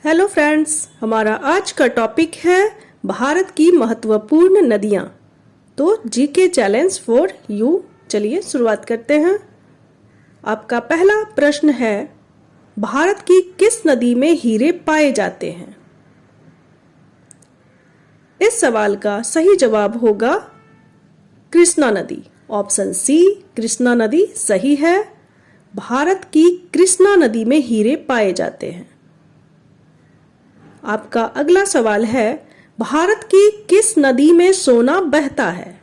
Hello friends, हमारा आज का टॉपिक है भारत की महत्वपूर्ण नदियाँ। तो जीके चैलेंज फॉर यू। चलिए शुरुआत करते हैं। आपका पहला प्रश्न है, भारत की किस नदी में हीरे पाए जाते हैं? इस सवाल का सही जवाब होगा कृष्णा नदी। ऑप्शन सी कृष्णा नदी सही है। भारत की कृष्णा नदी में हीरे पाए जाते हैं। आपका अगला सवाल है, भारत की किस नदी में सोना बहता है?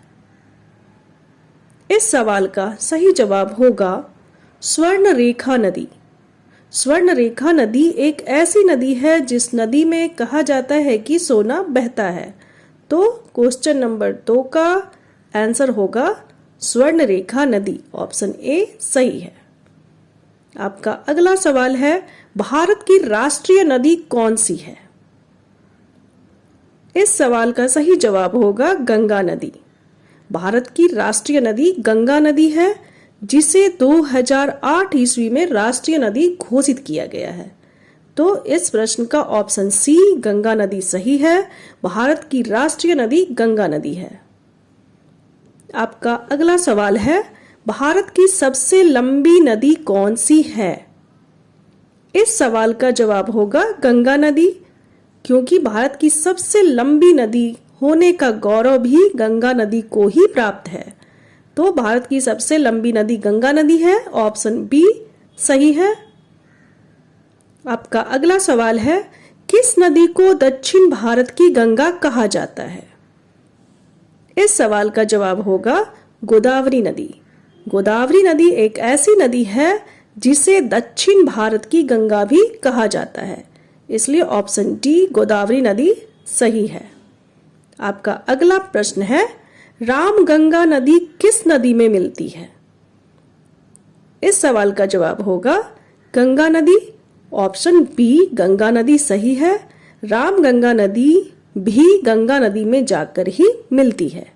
इस सवाल का सही जवाब होगा स्वर्णरेखा नदी। स्वर्णरेखा नदी एक ऐसी नदी है जिस नदी में कहा जाता है कि सोना बहता है। तो क्वेश्चन नंबर 2 का आंसर होगा स्वर्णरेखा नदी। ऑप्शन ए सही है। आपका अगला सवाल है, भारत की राष्ट्रीय नदी कौन सी है? इस सवाल का सही जवाब होगा गंगा नदी। भारत की राष्ट्रीय नदी गंगा नदी है, जिसे 2008 ईस्वी में राष्ट्रीय नदी घोषित किया गया है। तो इस प्रश्न का ऑप्शन सी गंगा नदी सही है। भारत की राष्ट्रीय नदी गंगा नदी है। आपका अगला सवाल है, भारत की सबसे लंबी नदी कौन सी है? इस सवाल का जवाब होगा गंगा नदी, क्योंकि भारत की सबसे लंबी नदी होने का गौरव भी गंगा नदी को ही प्राप्त है। तो भारत की सबसे लंबी नदी गंगा नदी है। ऑप्शन बी सही है। आपका अगला सवाल है, किस नदी को दक्षिण भारत की गंगा कहा जाता है? इस सवाल का जवाब होगा गोदावरी नदी। गोदावरी नदी एक ऐसी नदी है जिसे दक्षिण भारत की गंगा भी कहा जाता है, इसलिए ऑप्शन डी गोदावरी नदी सही है। आपका अगला प्रश्न है, रामगंगा नदी किस नदी में मिलती है? इस सवाल का जवाब होगा गंगा नदी। ऑप्शन बी गंगा नदी सही है। रामगंगा नदी भी गंगा नदी में जाकर ही मिलती है।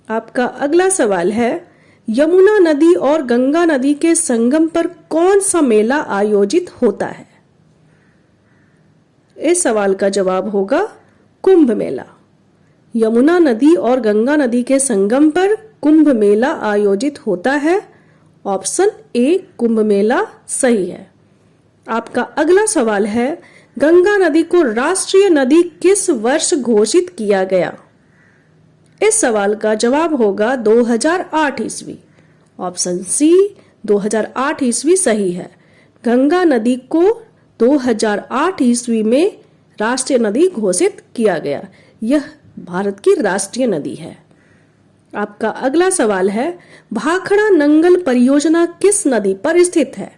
आपका अगला सवाल है, यमुना नदी और गंगा नदी के संगम पर कौन सा मेला आयोजित होता है? इस सवाल का जवाब होगा कुंभ मेला। यमुना नदी और गंगा नदी के संगम पर कुंभ मेला आयोजित होता है। ऑप्शन ए कुंभ मेला सही है। आपका अगला सवाल है, गंगा नदी को राष्ट्रीय नदी किस वर्ष घोषित किया गया? इस सवाल का जवाब होगा 2008 ईस्वी। ऑप्शन सी 2008 ईस्वी सही है। गंगा नदी को 2008 ईस्वी में राष्ट्रीय नदी घोषित किया गया। यह भारत की राष्ट्रीय नदी है। आपका अगला सवाल है, भाखड़ा नंगल परियोजना किस नदी पर स्थित है?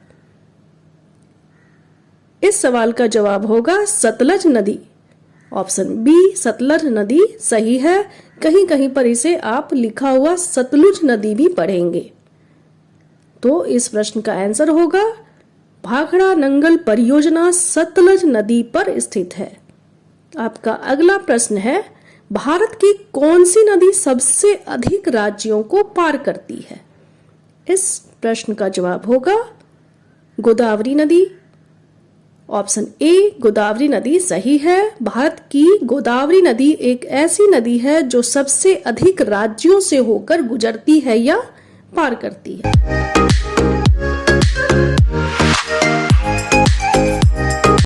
इस सवाल का जवाब होगा सतलज नदी। ऑप्शन बी सतलज नदी सही है। कहीं कहीं पर इसे आप लिखा हुआ सतलुज नदी भी पढ़ेंगे। तो इस प्रश्न का आंसर होगा भाखड़ा नंगल परियोजना सतलज नदी पर स्थित है। आपका अगला प्रश्न है, भारत की कौन सी नदी सबसे अधिक राज्यों को पार करती है? इस प्रश्न का जवाब होगा गोदावरी नदी। ऑप्शन ए गोदावरी नदी सही है। भारत की गोदावरी नदी एक ऐसी नदी है जो सबसे अधिक राज्यों से होकर गुजरती है या पार करती है।